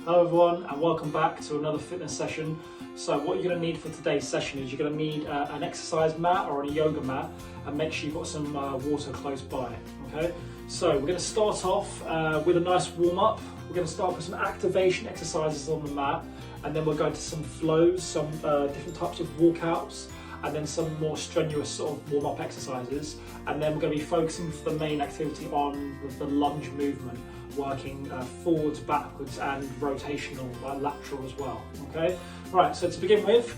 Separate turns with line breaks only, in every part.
Hello everyone and welcome back to another fitness session. So what you're going to need for today's session is you're going to need an exercise mat or a yoga mat, and make sure you've got some water close by. Okay, so we're going to start off with a nice warm up. We're going to start with some activation exercises on the mat, and then we'll go into some flows, some different types of walkouts, and then some more strenuous sort of warm up exercises. And then we're going to be focusing for the main activity on the lunge movement, working forwards, backwards, and rotational, lateral as well. Okay, right, so to begin with,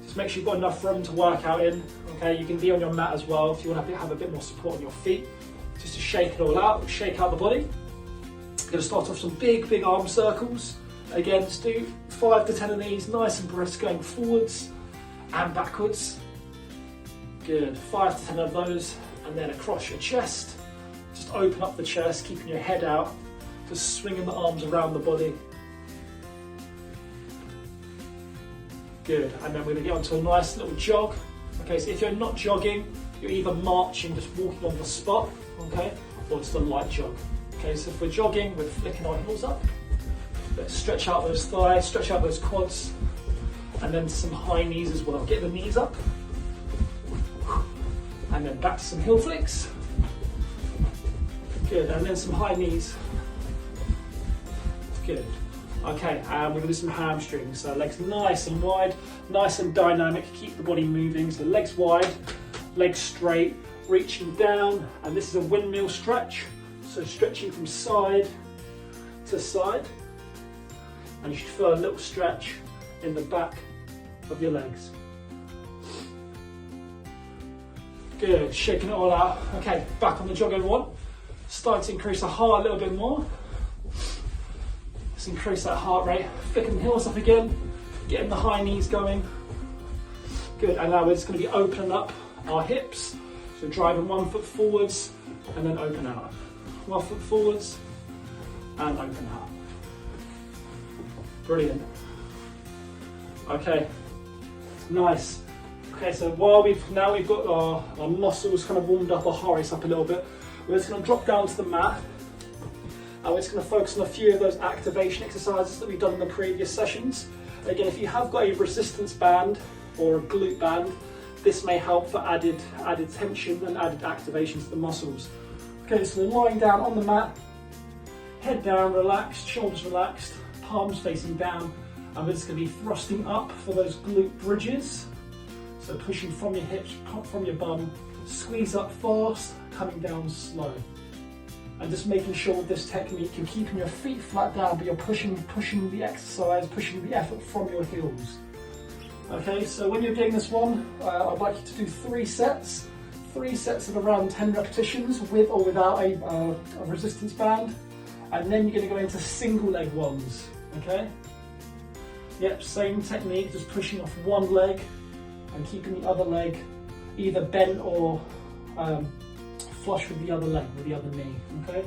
just make sure you've got enough room to work out in. Okay, you can be on your mat as well if you want to have a bit more support on your feet, just to shake it all out, shake out the body. We're going to start off some big arm circles. Again, just do 5 to 10 of these, nice and brisk, going forwards and backwards. Good, 5 to 10 of those, and then across your chest. Just open up the chest, keeping your head out, just swinging the arms around the body. Good, and then we're going to get onto a nice little jog. Okay, so if you're not jogging, you're either marching, just walking on the spot, okay, or just a light jog. Okay, so if we're jogging, we're flicking our heels up. Let's stretch out those thighs, stretch out those quads, and then some high knees as well. Get the knees up, and then back to some heel flicks. Good, and then some high knees. Good. Okay, and we're going to do some hamstrings. So legs nice and wide, nice and dynamic, keep the body moving. So legs wide, legs straight, reaching down, and this is a windmill stretch. So stretching from side to side, and you should feel a little stretch in the back of your legs. Good, shaking it all out. Okay, back on the jog everyone. Start to increase the heart a little bit more. Let's increase that heart rate. Flicking the heels up again, getting the high knees going. Good, and now we're just going to be opening up our hips. So driving 1 foot forwards and then open out. 1 foot forwards and open out. Brilliant. Okay, nice. Okay, so while we've got our muscles kind of warmed up, our heart rate's up a little bit, we're just going to drop down to the mat, and we're just going to focus on a few of those activation exercises that we've done in the previous sessions. Again, if you have got a resistance band or a glute band, this may help for added tension and added activation to the muscles. Okay, so we're lying down on the mat, head down, relaxed, shoulders relaxed, palms facing down, and we're just going to be thrusting up for those glute bridges. So pushing from your hips, from your bum, squeeze up fast, coming down slow. And just making sure with this technique you're keeping your feet flat down, but you're pushing the exercise, pushing the effort from your heels. Okay, so when you're doing this one, I'd like you to do 3 sets. 3 sets of around 10 repetitions with or without a resistance band. And then you're going to go into single leg ones, okay? Yep, same technique, just pushing off one leg and keeping the other leg either bent or flush with the other leg, with the other knee, okay?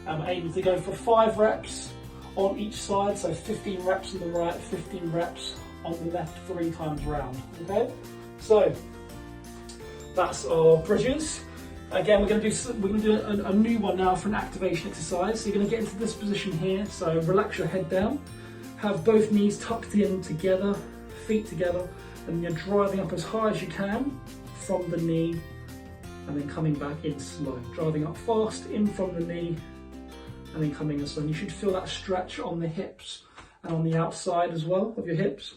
I'm aiming to go for 5 reps on each side, so 15 reps on the right, 15 reps on the left, 3 times round, okay? So that's our bridges. Again, we're going to do a new one now for an activation exercise. So you're going to get into this position here, so relax your head down, have both knees tucked in together, feet together, and you're driving up as high as you can from the knee, and then coming back in slow. Driving up fast, in from the knee, and then coming in slow. And you should feel that stretch on the hips and on the outside as well of your hips.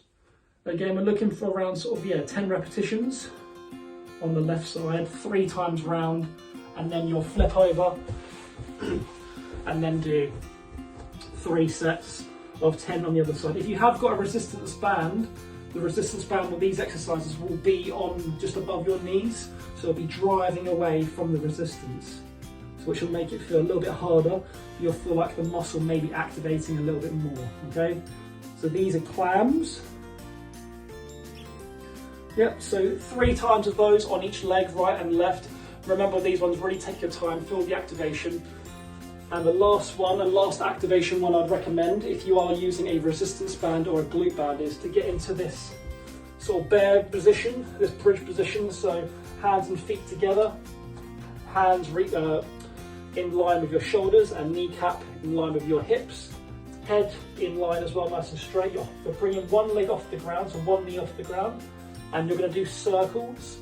Again, we're looking for around sort of 10 repetitions on the left side, 3 times round, and then you'll flip over and then do 3 sets of 10 on the other side. If you have got a resistance band, the resistance band with these exercises will be on just above your knees, so it'll be driving away from the resistance, which will make it feel a little bit harder. You'll feel like the muscle may be activating a little bit more, okay? So these are clams. Yep, so 3 times of those on each leg, right and left. Remember, these ones really take your time, feel the activation. And the last one, and last activation one I'd recommend if you are using a resistance band or a glute band, is to get into this sort of bear position, this bridge position. So hands and feet together, hands in line with your shoulders and kneecap in line with your hips. head in line as well, nice and straight. You're bringing one leg off the ground, so one knee off the ground, and you're going to do circles.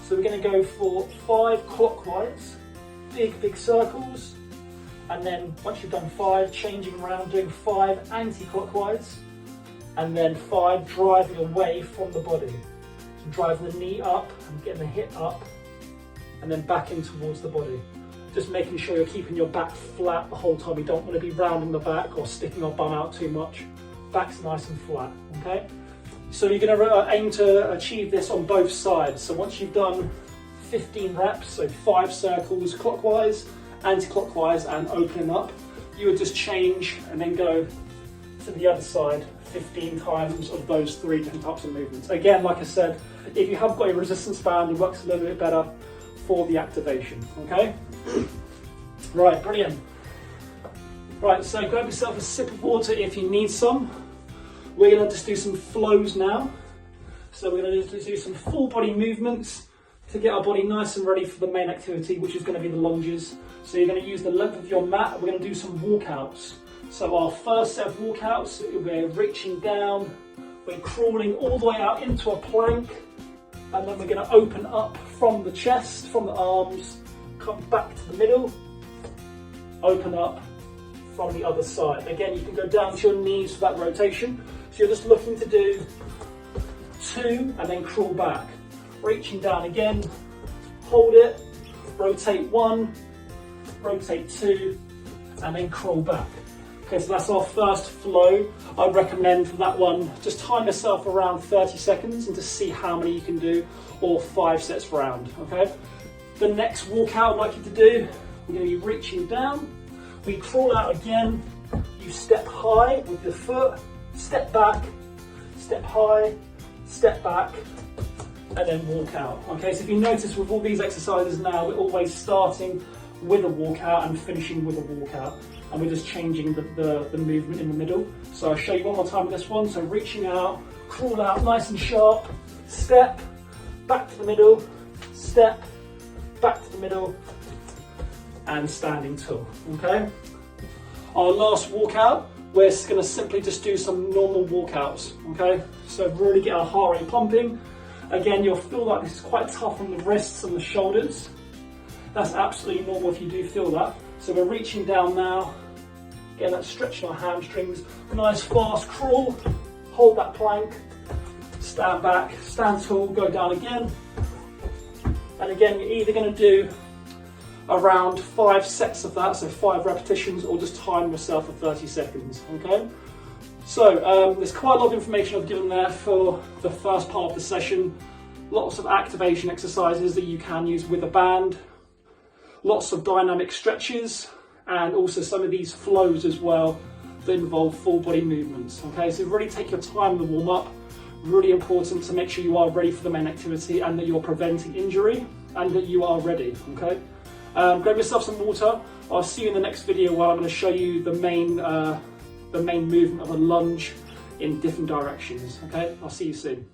So we're going to go for 5 clockwise, big circles, and then once you've done 5, changing around, doing 5 anti-clockwise, and then 5 driving away from the body. So driving the knee up and getting the hip up, and then back in towards the body. Just making sure you're keeping your back flat the whole time. You don't want to be rounding the back or sticking your bum out too much. Back's nice and flat, okay? So you're going to aim to achieve this on both sides. So once you've done 15 reps, so 5 circles clockwise, anti-clockwise, and opening up, you would just change and then go to the other side 15 times of those 3 different types of movements. Again, like I said, if you have got a resistance band, it works a little bit better for the activation, okay? Right, brilliant. Right, so grab yourself a sip of water if you need some. We're going to just do some flows now. So we're going to just do some full body movements to get our body nice and ready for the main activity, which is going to be the lunges. So you're going to use the length of your mat. We're going to do some walkouts. So our first set of walkouts, we're reaching down, we're crawling all the way out into a plank, and then we're going to open up from the chest, from the arms, come back to the middle, open up from the other side. Again, you can go down to your knees for that rotation. So you're just looking to do 2 and then crawl back. Reaching down again, hold it, rotate 1, rotate 2, and then crawl back. Okay, so that's our first flow. I'd recommend for that one, just time yourself around 30 seconds and just see how many you can do, or 5 sets round, okay? The next walkout I'd like you to do, we're going to be reaching down, we crawl out again, you step high with your foot, step back, step high, step back, and then walk out. Okay, so if you notice with all these exercises now, we're always starting with a walkout and finishing with a walkout, and we're just changing the movement in the middle. So I'll show you one more time with this one. So reaching out, crawl out nice and sharp, step, back to the middle, step, back to the middle, and standing tall, okay? Our last walkout, we're going to simply just do some normal walkouts, okay? So really get our heart rate pumping. Again, you'll feel like this is quite tough on the wrists and the shoulders. That's absolutely normal if you do feel that. So we're reaching down now, getting that stretch in our hamstrings, nice fast crawl, hold that plank, stand back, stand tall, go down again. And again, you're either going to do around 5 sets of that, so 5 repetitions, or just time yourself for 30 seconds, okay? So there's quite a lot of information I've given there for the first part of the session. Lots of activation exercises that you can use with a band, lots of dynamic stretches, and also some of these flows as well that involve full body movements, okay? So really take your time to warm up. Really important to make sure you are ready for the main activity and that you're preventing injury and that you are ready, okay? Grab yourself some water. I'll see you in the next video where I'm going to show you the main movement of a lunge in different directions, okay? I'll see you soon.